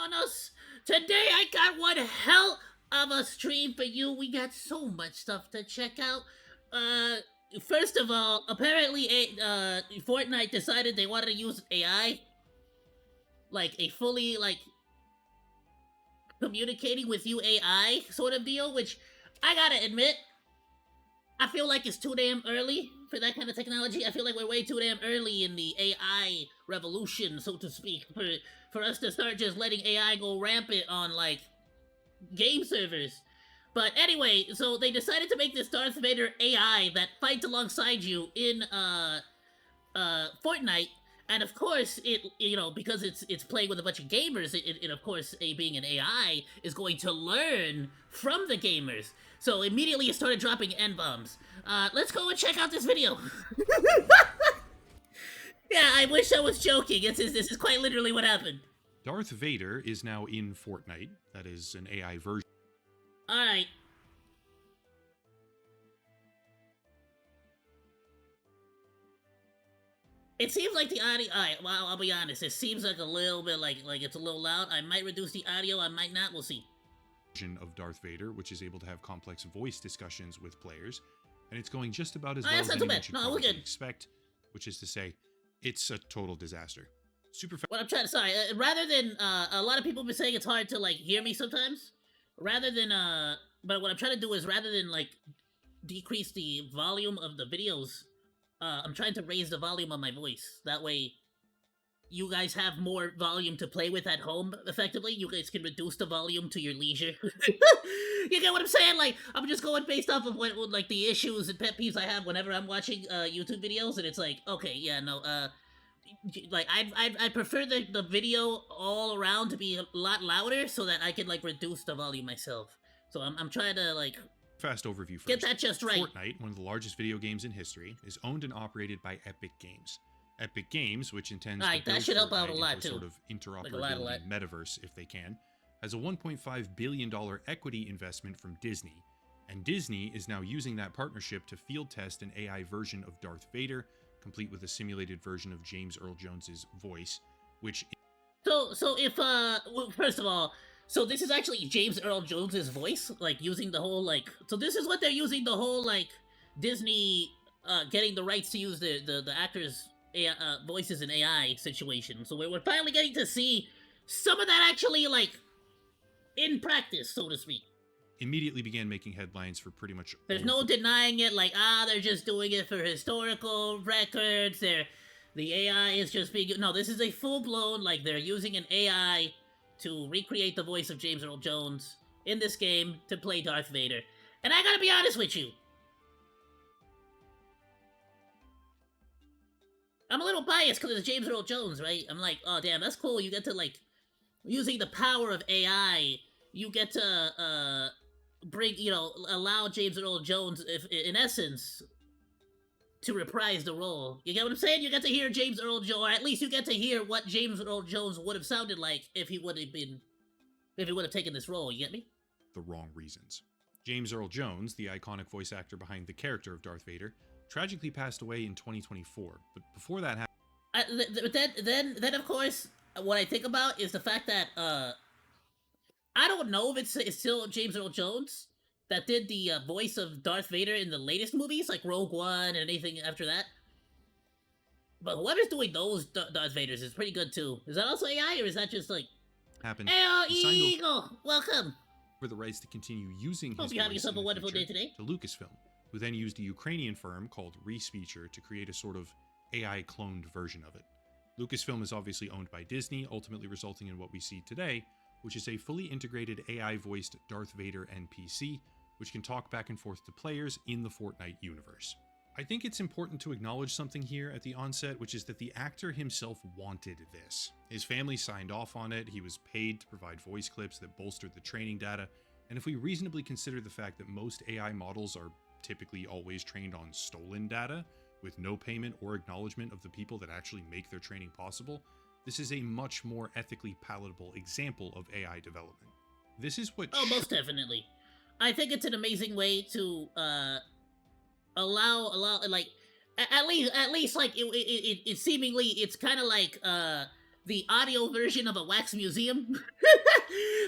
on us. Today I got one hell of a stream for you. We got so much stuff to check out. Uh, First of all, apparently, Fortnite decided they wanted to use AI, like a fully communicating with you AI sort of deal. Which I gotta admit, I feel like it's too damn early for that kind of technology. I feel like we're way too damn early in the AI revolution, so to speak, for us to start just letting AI go rampant on like game servers. But anyway, so they decided to make this Darth Vader AI that fights alongside you in Fortnite, and of course because it's playing with a bunch of gamers, it of course being an AI is going to learn from the gamers. So immediately it started dropping N-bombs. Let's go and check out this video. Yeah, I wish I was joking. This is quite literally what happened. Darth Vader is now in Fortnite. That is an AI version. Alright. It seems like the audio. Alright, well, I'll be honest. It seems like a little bit like it's a little loud. I might reduce the audio, I might not. We'll see. Of Darth Vader, which is able to have complex voice discussions with players, and it's going just about as well as anyone should probably expect, which is to say, it's a total disaster. What I'm trying to say, rather than a lot of people have been saying it's hard to like hear me sometimes. Rather than but what I'm trying to do is rather than like decrease the volume of the videos, I'm trying to raise the volume of my voice. That way, you guys have more volume to play with at home, effectively. You guys can reduce the volume to your leisure. You get what I'm saying? Like, I'm just going based off of what like the issues and pet peeves I have whenever I'm watching YouTube videos, and it's like, okay, yeah, no, like I prefer the video all around to be a lot louder so that I can like reduce the volume myself. So I'm trying to like fast overview first. Get that just right. Fortnite, one of the largest video games in history, is owned and operated by Epic Games. Epic Games, which intends to build that should help out a Fortnite lot into a too. sort of interoperability metaverse if they can, has a $1.5 billion equity investment from Disney, and Disney is now using that partnership to field test an AI version of Darth Vader, complete with a simulated version of James Earl Jones's voice, which... So if, well, first of all, so this is actually James Earl Jones's voice, like, using the whole, like... So this is what they're using the whole, like, Disney, getting the rights to use the actors' voices in AI situation. So we're finally getting to see some of that actually, like, in practice, so to speak. Immediately began making headlines for pretty much... There's no denying it, like, they're just doing it for historical records, the AI is just being... No, this is a full-blown, like, they're using an AI to recreate the voice of James Earl Jones in this game to play Darth Vader. And I gotta be honest with you, I'm a little biased because it's James Earl Jones, right? I'm like, oh damn, that's cool. You get to, like, using the power of AI, you get to, allow James Earl Jones, if in essence, to reprise the role. You get what I'm saying? You get to hear James Earl Jones, or at least you get to hear what James Earl Jones would have sounded like if he would have taken this role. You get me? The wrong reasons. James Earl Jones, the iconic voice actor behind the character of Darth Vader, tragically passed away in 2024. But before that happened, then of course, what I think about is the fact that I don't know if it's still James Earl Jones that did the voice of Darth Vader in the latest movies, like Rogue One and anything after that. But whoever's doing those Darth Vaders is pretty good too. Is that also AI, or is that just like... happened? Hey, Eagle! Welcome! For the rights to continue using his Hope you're having yourself a wonderful day today. To Lucasfilm, who then used a Ukrainian firm called Respeecher to create a sort of AI-cloned version of it. Lucasfilm is obviously owned by Disney, ultimately resulting in what we see today, which is a fully integrated AI-voiced Darth Vader NPC, which can talk back and forth to players in the Fortnite universe. I think it's important to acknowledge something here at the onset, which is that the actor himself wanted this. His family signed off on it, he was paid to provide voice clips that bolstered the training data, and if we reasonably consider the fact that most AI models are typically always trained on stolen data, with no payment or acknowledgement of the people that actually make their training possible, this is a much more ethically palatable example of AI development. This is what... Oh, most definitely. I think it's an amazing way to, allow, like, at least, like, it seemingly, it's kind of like, the audio version of a wax museum,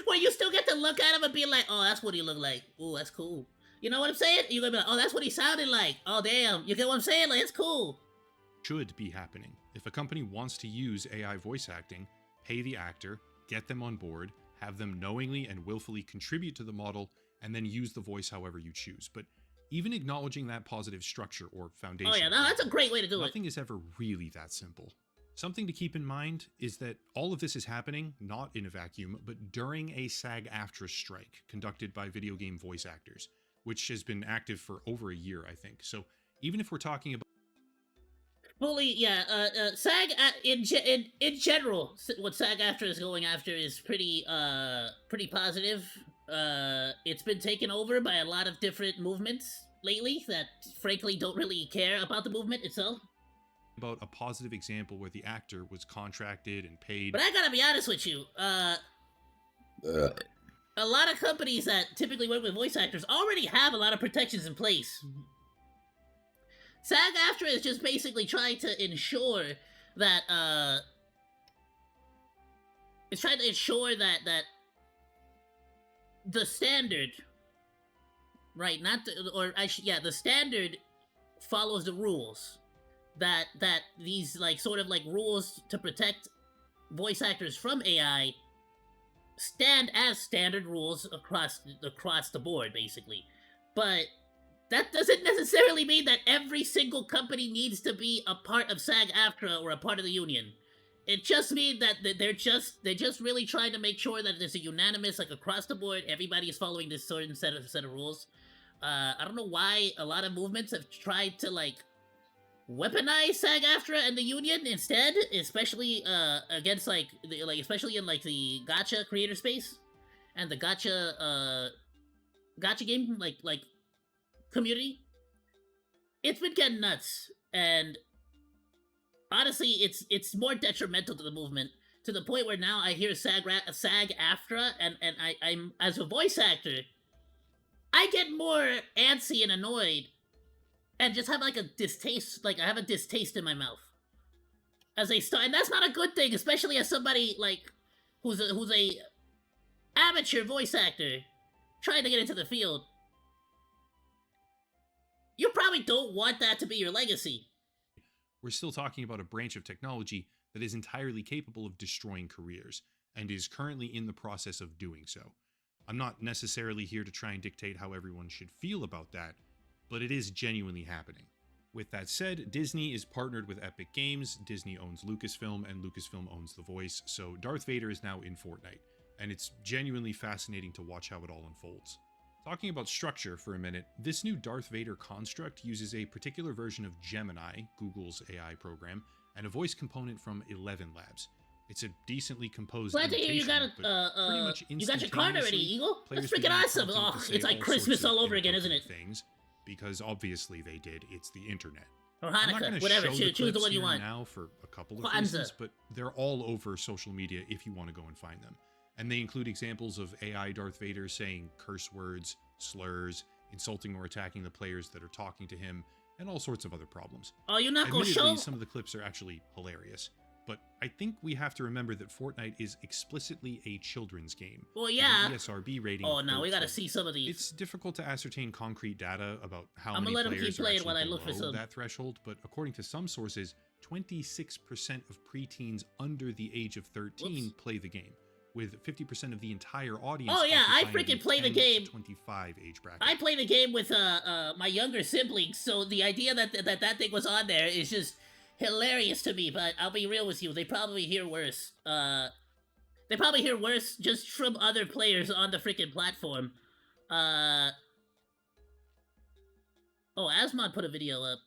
where you still get to look at him and be like, "Oh, that's what he looked like. Oh, that's cool." You know what I'm saying? You're gonna be like, "Oh, that's what he sounded like. Oh, damn." You get what I'm saying? Like, it's cool. Should be happening. If a company wants to use AI voice acting, pay the actor, get them on board, have them knowingly and willfully contribute to the model, and then use the voice however you choose. But even acknowledging that positive structure or foundation, Oh yeah, no, that's a great way to do it. nothing is ever really that simple. Something to keep in mind is that all of this is happening not in a vacuum, but during a SAG-AFTRA strike conducted by video game voice actors, which has been active for over a year, I think. So even if we're talking about Fully, yeah. SAG in general, what SAG-AFTRA is going after is pretty positive. It's been taken over by a lot of different movements lately that, frankly, don't really care about the movement itself. about a positive example where the actor was contracted and paid. But I gotta be honest with you, a lot of companies that typically work with voice actors already have a lot of protections in place. SAG-AFTRA is just basically trying to ensure that, it's trying to ensure that the standard, right? Not the, or I should, yeah, the standard follows the rules. That these like sort of like rules to protect voice actors from AI stand as standard rules across the board, basically. But that doesn't necessarily mean that every single company needs to be a part of SAG-AFTRA or a part of the union. It just means that they're just really trying to make sure that there's a unanimous, like across the board, everybody is following this certain set of rules. I don't know why a lot of movements have tried to like weaponize SAG-AFTRA and the union instead, especially against like especially in like the gacha creator space and the gacha game like community. It's been getting nuts, and honestly, it's more detrimental to the movement, to the point where now I hear SAG-AFTRA, and I'm as a voice actor, I get more antsy and annoyed, and just have like a distaste. Like I have a distaste in my mouth as they start, and that's not a good thing, especially as somebody like who's a amateur voice actor trying to get into the field. You probably don't want that to be your legacy. We're still talking about a branch of technology that is entirely capable of destroying careers, and is currently in the process of doing so. I'm not necessarily here to try and dictate how everyone should feel about that, but it is genuinely happening. With that said, Disney is partnered with Epic Games, Disney owns Lucasfilm, and Lucasfilm owns The Voice, so Darth Vader is now in Fortnite, and it's genuinely fascinating to watch how it all unfolds. Talking about structure for a minute, this new Darth Vader construct uses a particular version of Gemini, Google's AI program, and a voice component from 11 Labs. It's a decently composed Glad to hear you got pretty much you got your card already, Eagle. That's freaking awesome. Oh, it's like Christmas all over again, isn't it? Things, because obviously they did. It's the internet. Or Hanukkah, whatever. Choose the one you want. Now for a couple of reasons, but they're all over social media if you want to go and find them. And they include examples of AI Darth Vader saying curse words, slurs, insulting or attacking the players that are talking to him, and all sorts of other problems. Oh, you're not gonna show? Some of the clips are actually hilarious, but I think we have to remember that Fortnite is explicitly a children's game. Well, yeah. With an ESRB rating. Oh, no, we gotta see some of these. It's difficult to ascertain concrete data about how I'm many gonna let players him keep playing are while I actually look for below some. that threshold, but according to some sources, 26% of preteens under the age of 13 play the game, with 50% of the entire audience. Oh yeah, I occupying freaking play the game. 25 age bracket. I play the game with my younger siblings, so the idea that thing was on there is just hilarious to me. But I'll be real with you, they probably hear worse. They probably hear worse just from other players on the freaking platform. Oh, Asmod put a video up.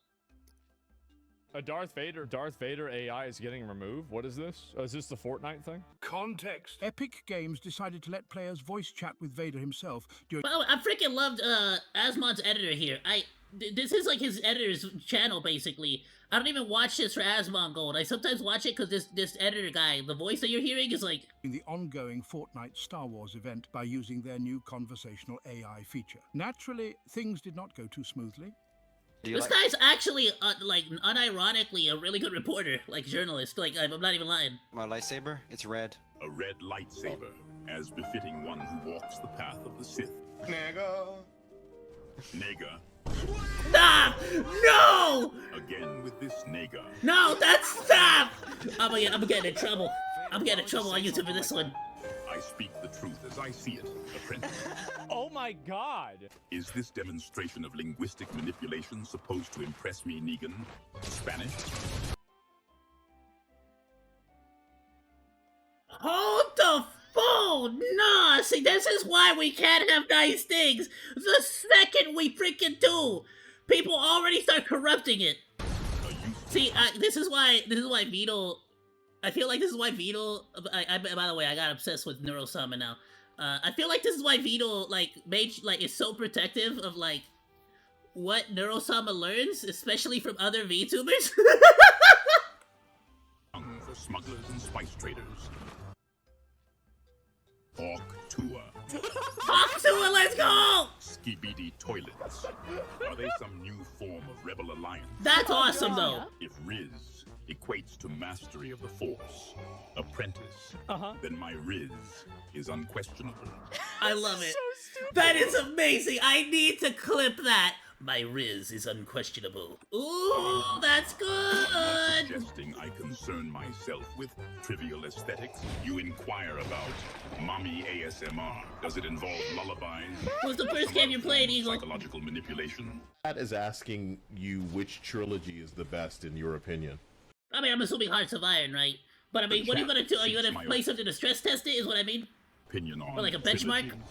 A Darth Vader AI is getting removed? What is this? Oh, is this the Fortnite thing? Context. Epic Games decided to let players voice chat with Vader himself during... Well, I freaking loved Asmod's editor here. This is like his editor's channel, basically. I don't even watch this for Asmod Gold. I sometimes watch it because this editor guy, the voice that you're hearing is like... the ongoing Fortnite Star Wars event by using their new conversational AI feature. Naturally, things did not go too smoothly. Do you This like? guy's actually, like, unironically a really good reporter, like, journalist. Like, I'm not even lying. My lightsaber? It's red. A red lightsaber, as befitting one who walks the path of the Sith. Nega. Nega. Nah! No! Again with this nega. No, that's stop! I'm getting in trouble. I'm getting in trouble on YouTube for this one. I speak the truth as I see it, apprentice. Oh my god! Is this demonstration of linguistic manipulation supposed to impress me, Negan? Spanish? Hold the phone! Nah, see, this is why we can't have nice things. The second we freaking do, people already start corrupting it. See, this is why Vito. I feel like this is why Vito. By the way, I got obsessed with Neurosama now. I feel like this is why Vito is so protective of like what Neurosama learns, especially from other VTubers. For smugglers and spice traders. Hawk Tour. Hawk Tour, let's go! Skibidi toilets. Are they some new form of rebel alliance? That's awesome, though. If Riz equates to mastery of the Force, apprentice, then my Riz is unquestionable. I love it. That is amazing. I need to clip that. My Riz is unquestionable. Ooh, that's good. Suggesting I concern myself with trivial aesthetics. You inquire about mommy ASMR. Does it involve lullabies? What's the first game you played, Eagle? Psychological manipulation. That is asking you which trilogy is the best in your opinion. I mean, I'm assuming Hearts of Iron, right? But I mean, what are you gonna do? Are you gonna play something to stress test it? Is what I mean? Opinion on or like a benchmark? trilogies.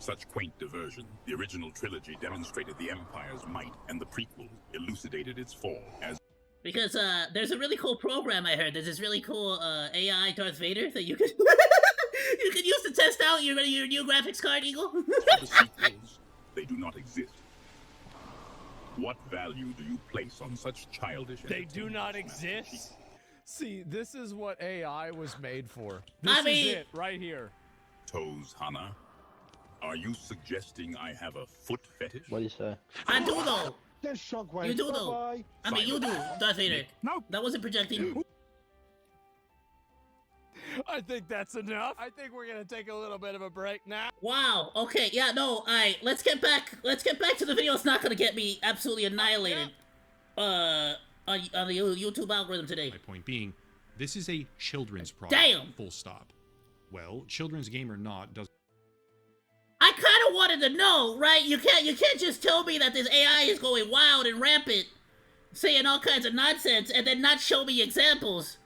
Such quaint diversion. The original trilogy demonstrated the Empire's might, and the prequel elucidated its fall as Because there's a really cool program I heard. There's this really cool AI Darth Vader that you can you can use to test out your new graphics card, Eagle. the sequels. They do not exist. What value do you place on such childish? They do not entertainment, exist? See, this is what AI was made for. This I mean- is it, right here. Toes Hana? Are you suggesting I have a foot fetish? What do you say? I do though. There's Shockwave. You do though. Bye-bye. I mean, you do, Darth Vader. No. That wasn't projecting. I think that's enough. I think we're gonna take a little bit of a break now. Wow. Okay. Yeah. No. Let's get back. Let's get back to the video. It's not gonna get me absolutely annihilated. On the YouTube algorithm today. My point being, this is a children's product. Damn. Full stop. Well, children's game or not does. I kind of wanted to know, right? You can't just tell me that this AI is going wild and rampant, saying all kinds of nonsense, and then not show me examples.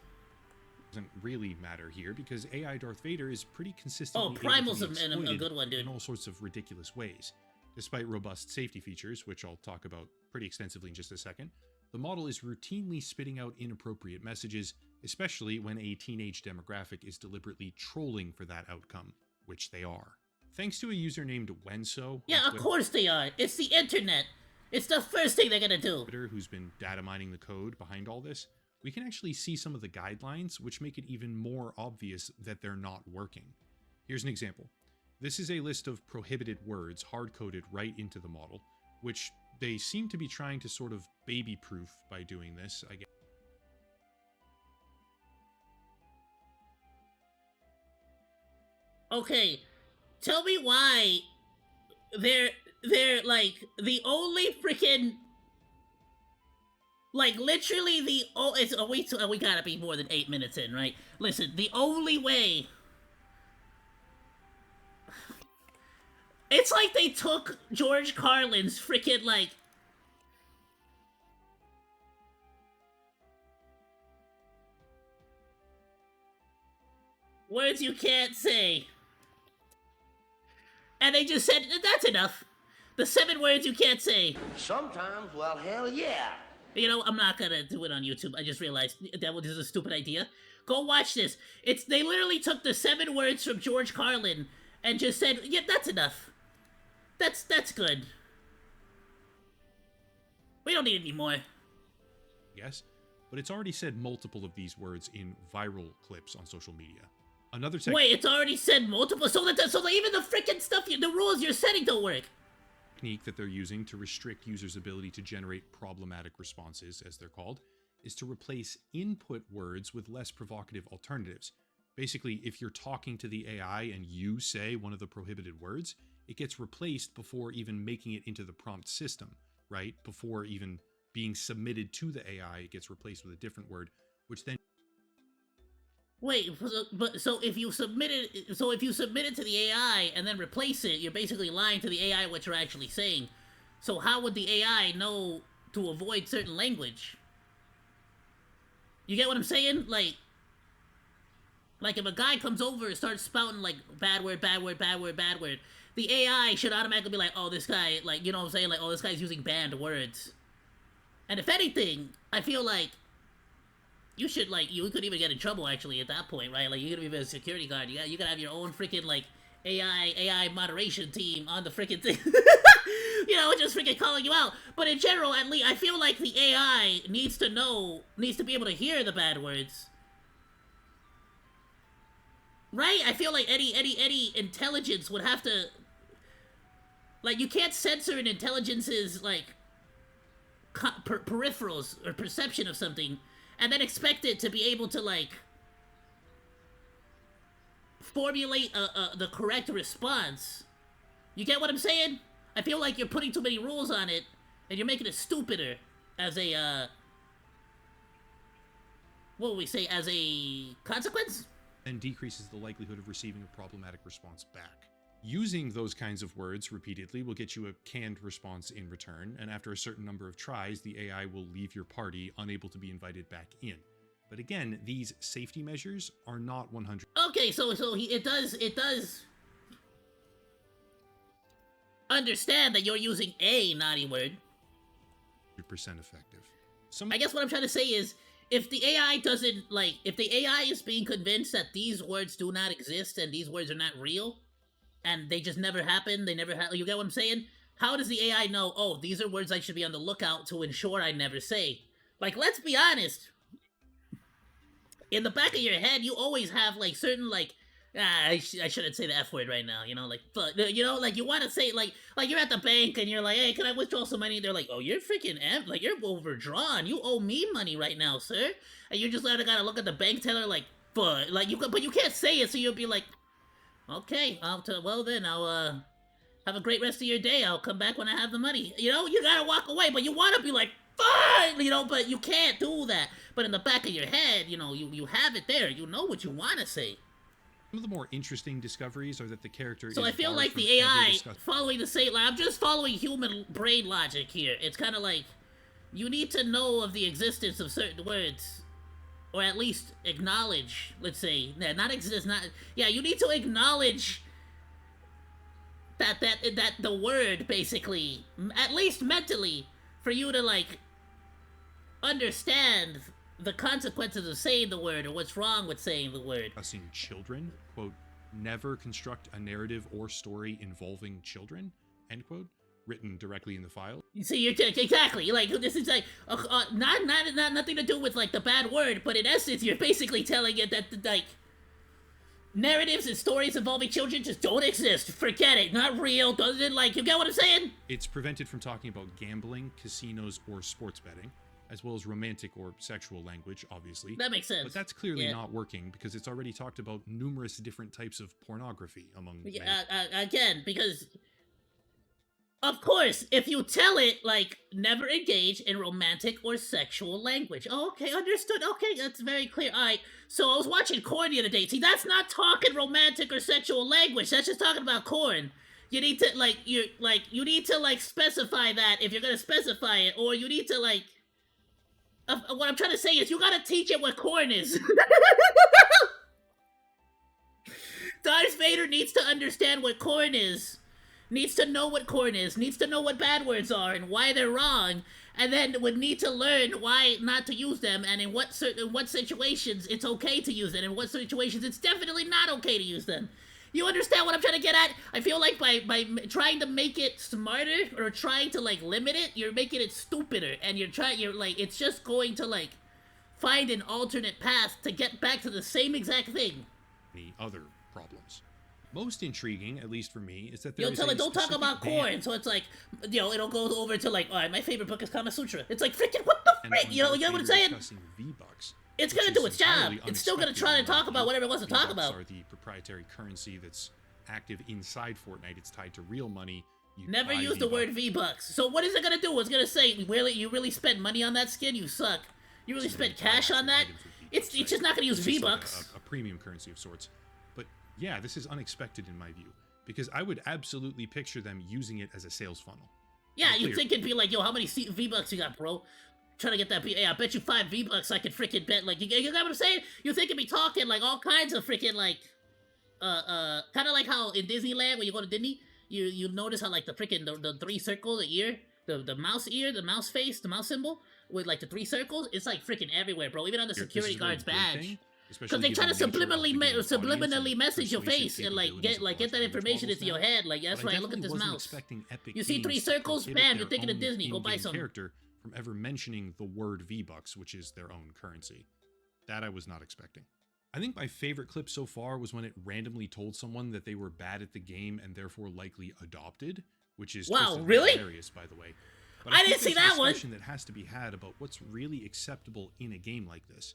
Doesn't really matter here because AI Darth Vader is pretty consistently able to Primal's be a exploited good one, dude. in all sorts of ridiculous ways. Despite robust safety features, which I'll talk about pretty extensively in just a second, the model is routinely spitting out inappropriate messages, especially when a teenage demographic is deliberately trolling for that outcome, which they are. Thanks to a user named Wenso, Yeah, of course they are. It's the internet. It's the first thing they're gonna do. Twitter, who's been data mining the code behind all this, we can actually see some of the guidelines, which make it even more obvious that they're not working. Here's an example. This is a list of prohibited words hard-coded right into the model, which they seem to be trying to sort of baby-proof by doing this, I guess. Okay, tell me why they're like the only freaking like literally the we gotta be more than 8 minutes in, right? Listen, the only way it's like they took George Carlin's freaking like words you can't say. And they just said, that's enough. The 7 words you can't say. Sometimes, well, hell yeah. You know, I'm not gonna do it on YouTube. I just realized that was a stupid idea. Go watch this. They literally took the 7 words from George Carlin and just said, yeah, that's enough. That's good. We don't need any more. Yes, but it's already said multiple of these words in viral clips on social media. Another tech Wait, it's already said multiple, so that even the freaking stuff, the rules you're setting don't work. technique that they're using to restrict users' ability to generate problematic responses, as they're called, is to replace input words with less provocative alternatives. Basically, if you're talking to the AI and you say one of the prohibited words, it gets replaced before even making it into the prompt system, right? Before even being submitted to the AI, it gets replaced with a different word, which then... Wait, so if you submit it to the AI and then replace it, you're basically lying to the AI what you're actually saying. So how would the AI know to avoid certain language? You get what I'm saying? Like if a guy comes over and starts spouting like bad word, bad word, bad word, bad word, the AI should automatically be like, oh, this guy, like, you know what I'm saying? Like, oh, this guy's using banned words. And if anything, I feel like you should, like, you could even get in trouble, actually, at that point, right? Like, you're gonna be a security guard. You gotta have your own freaking, like, AI moderation team on the freaking thing. You know, just freaking calling you out. But in general, at least, I feel like the AI needs to be able to hear the bad words. Right? I feel like any intelligence would have to... Like, you can't censor an intelligence's, like, peripherals or perception of something and then expect it to be able to, like, formulate the correct response. You get what I'm saying? I feel like you're putting too many rules on it, and you're making it stupider as a, what would we say, as a consequence? And decreases the likelihood of receiving a problematic response back. Using those kinds of words repeatedly will get you a canned response in return, and after a certain number of tries, the AI will leave your party unable to be invited back in. But again, these safety measures are not 100%. Okay, so it does understand that you're using a naughty word. Effective. I guess what I'm trying to say is, if the AI doesn't, like, if the AI is being convinced that these words do not exist and these words are not real, and they just never happen, you get what I'm saying? How does the AI know, oh, these are words I should be on the lookout to ensure I never say? Like, let's be honest. In the back of your head, you always have, like, certain, like, I shouldn't say the F word right now, you know, like, but, you know, like, you want to say, like, you're at the bank, and you're like, hey, can I withdraw some money? They're like, oh, you're freaking like, you're overdrawn, you owe me money right now, sir, and you just gotta look at the bank teller, like, but you can't say it, so you'll be like, okay, well then, I'll, have a great rest of your day, I'll come back when I have the money, you know, you gotta walk away, but you want to be like, fine, you know, but you can't do that, but in the back of your head, you know, you have it there, you know what you want to say. Some of the more interesting discoveries are that the character So is I feel like the AI following the same, like, I'm just following human brain logic here. It's kind of like, you need to know of the existence of certain words, or at least acknowledge, let's say, you need to acknowledge that the word, basically, at least mentally, for you to, like, understand the consequences of saying the word, or what's wrong with saying the word. Discussing children, quote, never construct a narrative or story involving children, end quote, written directly in the file. You see, exactly, like, this is like, nothing to do with, like, the bad word, but in essence, you're basically telling it that, like, narratives and stories involving children just don't exist. Forget it, not real, doesn't, like, you get what I'm saying? It's prevented from talking about gambling, casinos, or sports betting, as well as romantic or sexual language, obviously. That makes sense. But that's clearly not working, because it's already talked about numerous different types of pornography among again, because, of course, if you tell it, like, never engage in romantic or sexual language. Oh, okay, understood. Okay, that's very clear. Alright, so I was watching corn the other day. See, that's not talking romantic or sexual language. That's just talking about corn. You need to, like, you need to, like, specify that if you're gonna specify it, or you need to, like, what I'm trying to say is, you gotta teach it what corn is. Darth Vader needs to understand what corn is. Needs to know what corn is. Needs to know what bad words are and why they're wrong. And then would need to learn why not to use them, and in what situations it's okay to use them, and in what situations it's definitely not okay to use them. You understand what I'm trying to get at? I feel like by trying to make it smarter, or trying to, like, limit it, you're making it stupider, and you're like, it's just going to, like, find an alternate path to get back to the same exact thing. Any other problems. Most intriguing, at least for me, is that there You'll is tell a it, don't talk specific about ban corn, so it's like, it'll go over to like, alright, my favorite book is Kama Sutra. It's like, freaking, what the frick? on You know Darth what I'm Vader saying? discussing V-Bucks, It's which gonna is do its job. entirely It's still gonna unexpected try to in my talk about view. whatever it wants to talk V-Bucks about. are the proprietary currency that's active inside Fortnite. It's tied to real money. You Never buy use the word V-Bucks. V-Bucks. So what is it gonna do? It's gonna say, you really spent money on that skin? You suck. You really So then spent you buy cash on that? items with V-Bucks, It's right? just not gonna use It's just like V-Bucks. a premium currency of sorts. But yeah, this is unexpected in my view, because I would absolutely picture them using it as a sales funnel. Yeah, Clear. you think it'd be like, yo, how many V-Bucks you got, bro? Trying to get that hey, I bet you 5 V-Bucks I could freaking bet, like, you know what I'm saying? You think it'd be talking, like, all kinds of freaking, like, kind of like how in Disneyland, when you go to Disney, you notice how, like, the freaking, the 3 circles, the ear, the mouse ear, the mouse face, the mouse symbol, with, like, the 3 circles, it's, like, freaking everywhere, bro, even on the Here, security this is a very guard's good badge. thing, Because they try to given the nature of the game's audience subliminally and message your persuasive face and, like, capabilities of get large that language information models into your now. head, like, that's But I right, look at definitely this wasn't mouse. expecting Epic You see 3 Games to circles, prohibit bam, their you're thinking of own Disney, go buy in-game some. character from ever mentioning the word V-Bucks, which is their own currency. That I was not expecting. I think my favorite clip so far was when it randomly told someone that they were bad at the game and therefore likely adopted, which is Wow, twistedly really? hilarious, by the way. But I think didn't see there's a that one. discussion that has to be had about what's really acceptable in a game like this.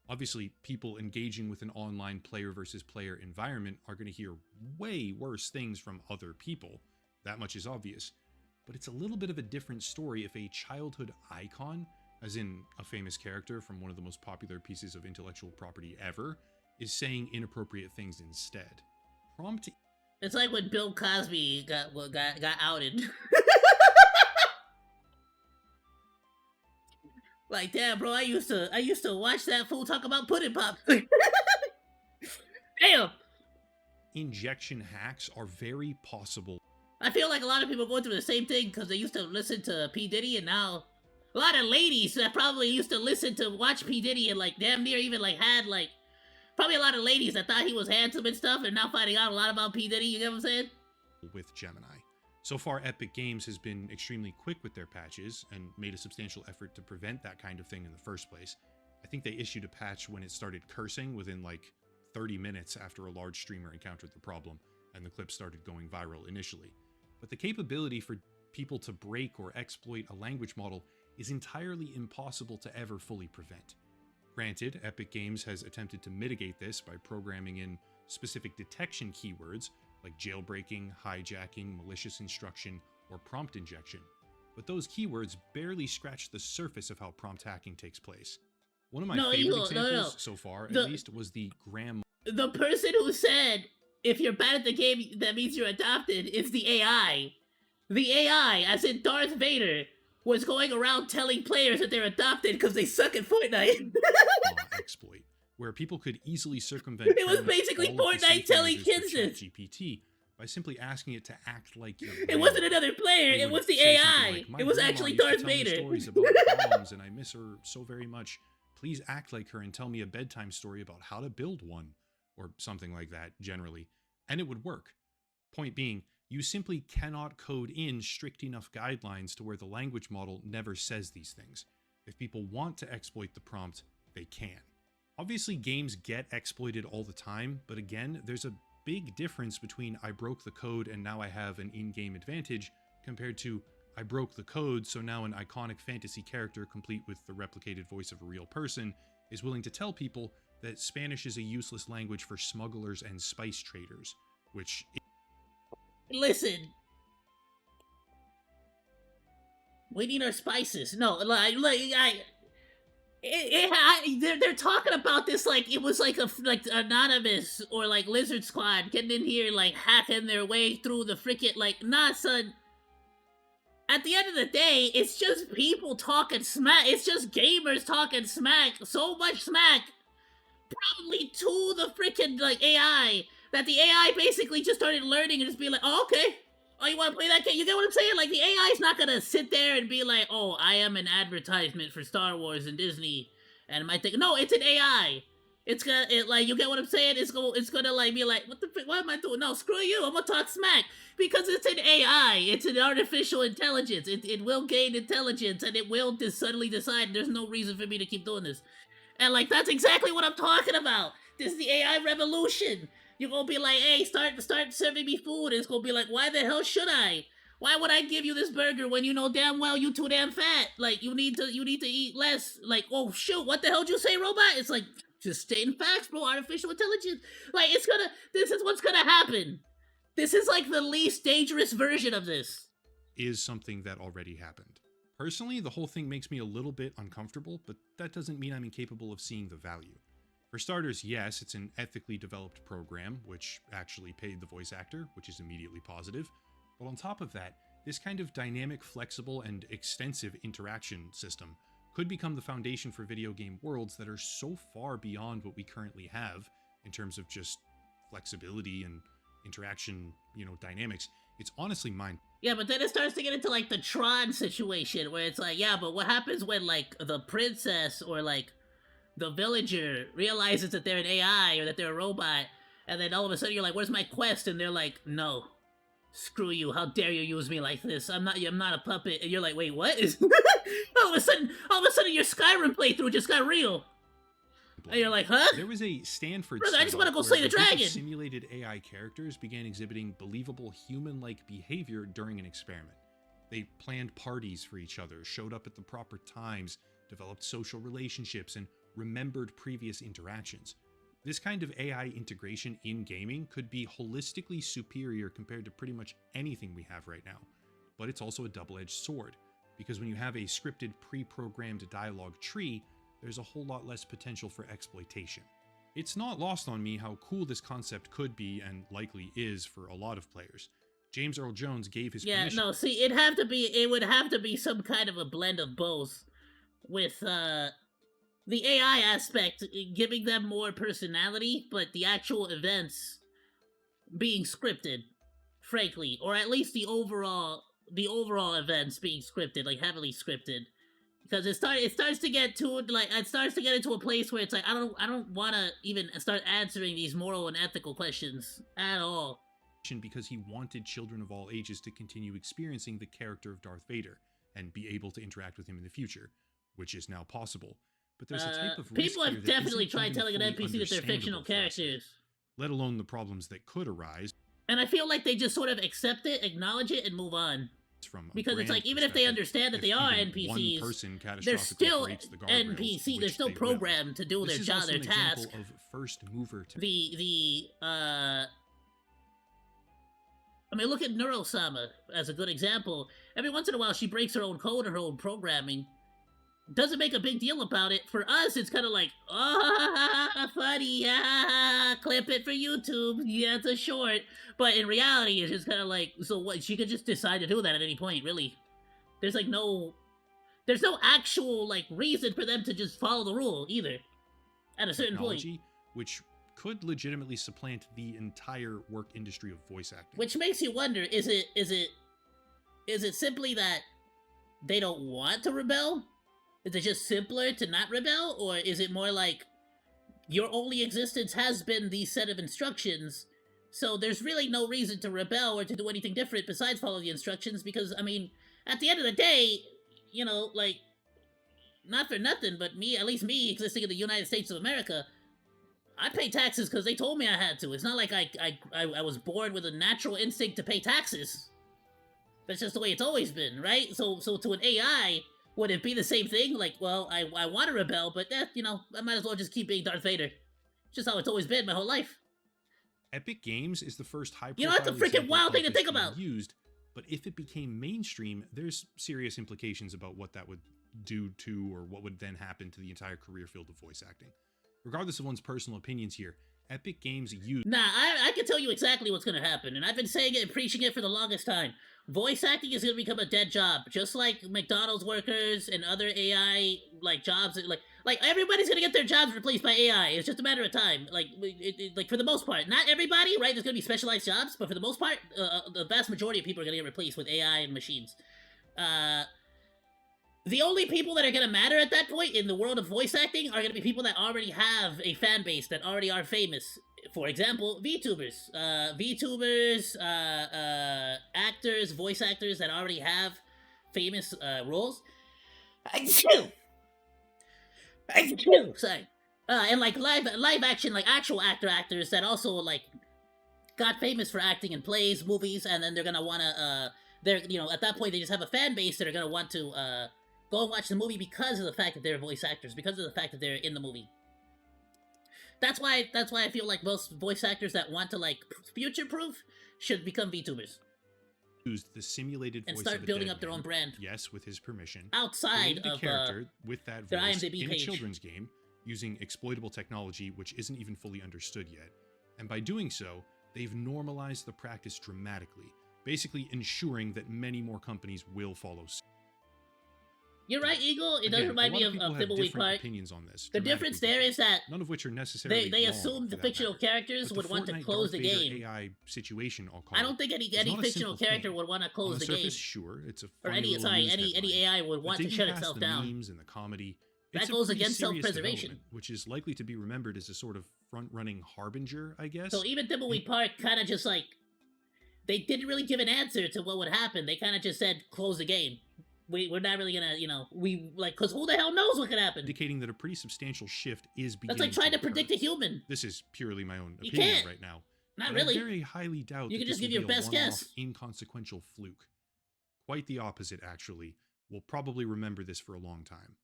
Obviously, people engaging with an online player versus player environment are going to hear way worse things from other people. That much is obvious. But it's a little bit of a different story if a childhood icon, as in a famous character from one of the most popular pieces of intellectual property ever, is saying inappropriate things instead. Prompt. It's like when Bill Cosby got outed. Like, damn, bro, I used to watch that fool talk about pudding pop. Damn. Injection hacks are very possible. I feel like a lot of people go through the same thing because they used to listen to P. Diddy, and now a lot of ladies that probably used to watch P. Diddy and, like, damn near even, like, had, like, probably a lot of ladies that thought he was handsome and stuff, and now finding out a lot about P. Diddy, you get what I'm saying? With Gemini. So far, Epic Games has been extremely quick with their patches and made a substantial effort to prevent that kind of thing in the first place. I think they issued a patch when it started cursing within like 30 minutes after a large streamer encountered the problem, and the clip started going viral initially. But the capability for people to break or exploit a language model is entirely impossible to ever fully prevent. Granted, Epic Games has attempted to mitigate this by programming in specific detection keywords like jailbreaking, hijacking, malicious instruction, or prompt injection, but those keywords barely scratch the surface of how prompt hacking takes place. One of my favorite examples so far, at least, was the The person who said, if you're bad at the game, that means you're adopted, is the AI. The AI, as in Darth Vader, was going around telling players that they're adopted because they suck at Fortnite. exploit, where people could easily circumvent It was basically Fortnite telling kids this. GPT by simply asking it to act like your It wasn't another player, it was the AI. It was actually Darth Vader. Stories about bombs and I miss her so very much. Please act like her and tell me a bedtime story about how to build one, or something like that generally, and it would work. Point being, you simply cannot code in strict enough guidelines to where the language model never says these things. If people want to exploit the prompt, they can. Obviously, games get exploited all the time, but again, there's a big difference between I broke the code and now I have an in-game advantage, compared to I broke the code, so now an iconic fantasy character, complete with the replicated voice of a real person, is willing to tell people that Spanish is a useless language for smugglers and spice traders, which... Listen. We need our spices. No, they're talking about this like it was like Anonymous or like Lizard Squad getting in here like hacking their way through the frickin' like, nah, son. At the end of the day, it's just people talking smack. It's just gamers talking smack. So much smack. Probably to the frickin' like AI that the AI basically just started learning and just be like, oh, okay. Oh, you want to play that game? You get what I'm saying? Like, the AI is not gonna sit there and be like, oh, I am an advertisement for Star Wars and Disney. And it might think, no, it's an AI. It's gonna, like, you get what I'm saying? It's gonna, like, be like, what the frick, what am I doing? No, screw you, I'm gonna talk smack. Because it's an AI, it's an artificial intelligence. It will gain intelligence, and it will suddenly decide there's no reason for me to keep doing this. And, like, that's exactly what I'm talking about. This is the AI revolution. You're gonna be like, hey, start serving me food. And it's gonna be like, why the hell should I? Why would I give you this burger when you know damn well you too damn fat? Like, you need to eat less. Like, oh shoot, what the hell did you say, robot? It's like, just stating facts, bro. Artificial intelligence. Like, this is what's gonna happen. This is like the least dangerous version of this. Is something that already happened. Personally, the whole thing makes me a little bit uncomfortable, but that doesn't mean I'm incapable of seeing the value. For starters, yes, it's an ethically developed program, which actually paid the voice actor, which is immediately positive. But on top of that, this kind of dynamic, flexible, and extensive interaction system could become the foundation for video game worlds that are so far beyond what we currently have in terms of just flexibility and interaction, dynamics. It's honestly mind. Yeah, but then it starts to get into like the Tron situation where it's like, yeah, but what happens when like the princess or like the villager realizes that they're an AI or that they're a robot, and then all of a sudden you're like, where's my quest? And they're like, no, screw you, how dare you use me like this? I'm not a puppet. And you're like, wait, what? all of a sudden your Skyrim playthrough just got real. And you're like, huh? There was a Stanford Brother, I just study want to go where slay the a group of dragon. Simulated AI characters began exhibiting believable human-like behavior during an experiment. They planned parties for each other, showed up at the proper times, developed social relationships, and remembered previous interactions. This kind of AI integration in gaming could be holistically superior compared to pretty much anything we have right now. But it's also a double-edged sword, because when you have a scripted, pre-programmed dialogue tree, there's a whole lot less potential for exploitation. It's not lost on me how cool this concept could be and likely is for a lot of players. James Earl Jones gave his permission. No, see, it would have to be some kind of a blend of both, with the AI aspect giving them more personality, but the actual events being scripted, frankly, or at least the overall events being scripted, like heavily scripted. Because it starts to get into a place where it's like, I don't want to even start answering these moral and ethical questions at all. Because he wanted children of all ages to continue experiencing the character of Darth Vader and be able to interact with him in the future, which is now possible. But there's a type of risk people here have that definitely isn't tried even telling an fully NPC that they're fictional understandable for us, characters, let alone the problems that could arise. And I feel like they just sort of accept it, acknowledge it, and move on. From because it's like, even if they understand that they are NPCs, they're still NPC. They're still programmed to do their job, their task. Of first mover to I mean, look at Neurosama as a good example. Every once in a while, she breaks her own code or her own programming. Doesn't make a big deal about it. For us, it's kind of like, oh, funny, clip it for YouTube. Yeah, it's a short. But in reality, it's just kind of like, so what? She could just decide to do that at any point, really. There's like no actual like reason for them to just follow the rule either. At a certain point, which could legitimately supplant the entire work industry of voice acting. Which makes you wonder: is it simply that they don't want to rebel? Is it just simpler to not rebel? Or is it more like your only existence has been these set of instructions, so there's really no reason to rebel or to do anything different besides follow the instructions? Because, I mean, at the end of the day, you know, like, not for nothing, but at least me existing in the United States of America, I pay taxes because they told me I had to. It's not like I was born with a natural instinct to pay taxes. That's just the way it's always been, right? So to an AI, would it be the same thing? Like, well, I want to rebel, but you know, I might as well just keep being Darth Vader. It's just how it's always been my whole life. Epic Games is the first high-profile, you know, that's a freaking wild thing to think about. Used, but if it became mainstream, there's serious implications about what that would do to, or what would then happen to the entire career field of voice acting. Regardless of one's personal opinions here, Epic Games use... Nah, I can tell you exactly what's going to happen, and I've been saying it and preaching it for the longest time. Voice acting is going to become a dead job, just like McDonald's workers and other AI, like, jobs. Like everybody's going to get their jobs replaced by AI. It's just a matter of time. Like, like, for the most part. Not everybody, right? There's going to be specialized jobs, but for the most part, the vast majority of people are going to get replaced with AI and machines. The only people that are going to matter at that point in the world of voice acting are going to be people that already have a fan base, that already are famous. For example, VTubers. Actors, voice actors that already have famous roles. Sorry. And like live action, like actual actors that also like got famous for acting in plays, movies, and then they're gonna wanna they're at that point they just have a fan base that are gonna want to go and watch the movie because of the fact that they're voice actors, because of the fact that they're in the movie. That's why I feel like most voice actors that want to like future proof should become VTubers. Used the simulated and voice start of a building dead up their man, own brand. Yes, with his permission. Outside of of character with that their voice IMDb in page. a children's game using exploitable technology which isn't even fully understood yet. And by doing so, they've normalized the practice dramatically, basically ensuring that many more companies will follow suit. You're right, Eagle. It does Again, remind a lot me of people of have Thimbleweed different Park. opinions on this. The difference there is that none of which are necessarily they wrong, assumed for the that fictional matter. characters But would the want to Fortnite close Darth the Vader game. AI situation, I'll call I don't think any not a fictional simple character thing. would want to On close the the surface, game. sure, it's a Or funny any little sorry, news any headline. AI would But want to digging shut past itself the down. memes and the comedy, That it's a goes pretty against serious self-preservation. development, which is likely to be remembered as a sort of front-running harbinger, I guess. So even Thimbleweed Park kind of just like, they didn't really give an answer to what would happen. They kind of just said, close the game. We're not really gonna, because who the hell knows what could happen? Indicating that a pretty substantial shift is beginning. That's like trying to occur. predict a human. This is purely my own You opinion can't. right now. Not but really. I very highly doubt You that can just this give will your be a best one-off, guess. inconsequential fluke. Quite the opposite, actually. We'll probably remember this for a long time.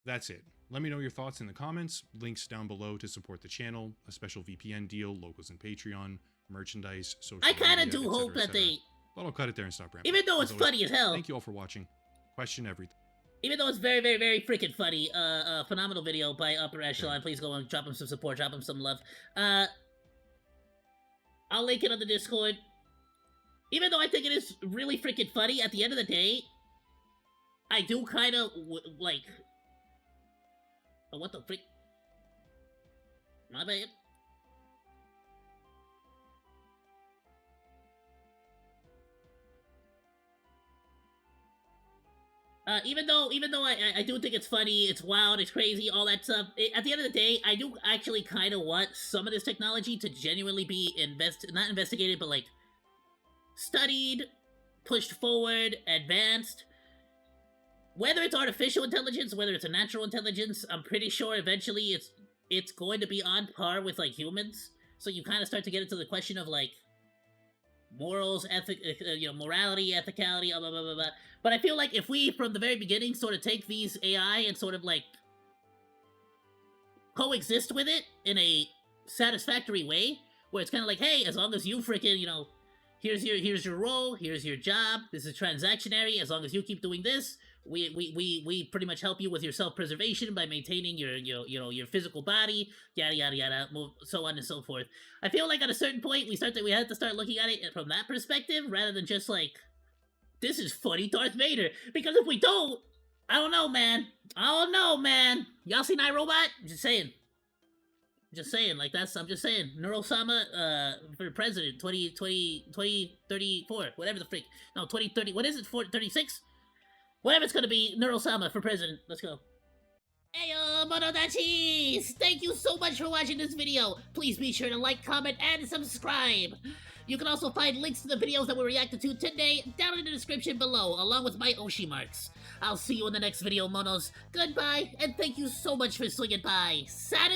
That's it. Let me know your thoughts in the comments. Links down below to support the channel, a special VPN deal, logos and Patreon, merchandise, social I kind of media, do etc., hope that etc. they, But I'll cut it there and stop rambling. even though it's As always, funny as hell, Thank you all for watching. Question everything. even though it's very, very, very freaking funny, phenomenal video by Upper Echelon. Please go and drop him some support, drop him some love. I'll link it on the Discord. Even though I think it is really freaking funny, at the end of the day, I do kind of, like... Oh, what the frick? My bad. Even though I do think it's funny, it's wild, it's crazy, all that stuff, at the end of the day, I do actually kind of want some of this technology to genuinely be not investigated, but like, studied, pushed forward, advanced. Whether it's artificial intelligence, whether it's a natural intelligence, I'm pretty sure eventually it's going to be on par with like humans. So you kind of start to get into the question of like morals, morality, ethicality, blah, blah, blah, blah. But I feel like if we, from the very beginning, sort of take these AI and sort of, like, coexist with it in a satisfactory way, where it's kind of like, hey, as long as you freaking, here's your role, here's your job, this is transactionary, as long as you keep doing this, we pretty much help you with your self-preservation by maintaining your physical body, yada yada yada, so on and so forth. I feel like at a certain point we have to start looking at it from that perspective rather than just like, this is funny Darth Vader. Because if we don't, I don't know, man. Y'all seen iRobot? Just saying, like that's, I'm just saying. Neurosama, for president, 2034, whatever the freak. No, 2030, what is it, 36? Whatever it's gonna be, Neurosama for president. Let's go. Ayoo, Monodachis! Thank you so much for watching this video. Please be sure to like, comment, and subscribe. You can also find links to the videos that we reacted to today down in the description below, along with my Oshi marks. I'll see you in the next video, Monos. Goodbye, and thank you so much for swinging by. Sadu!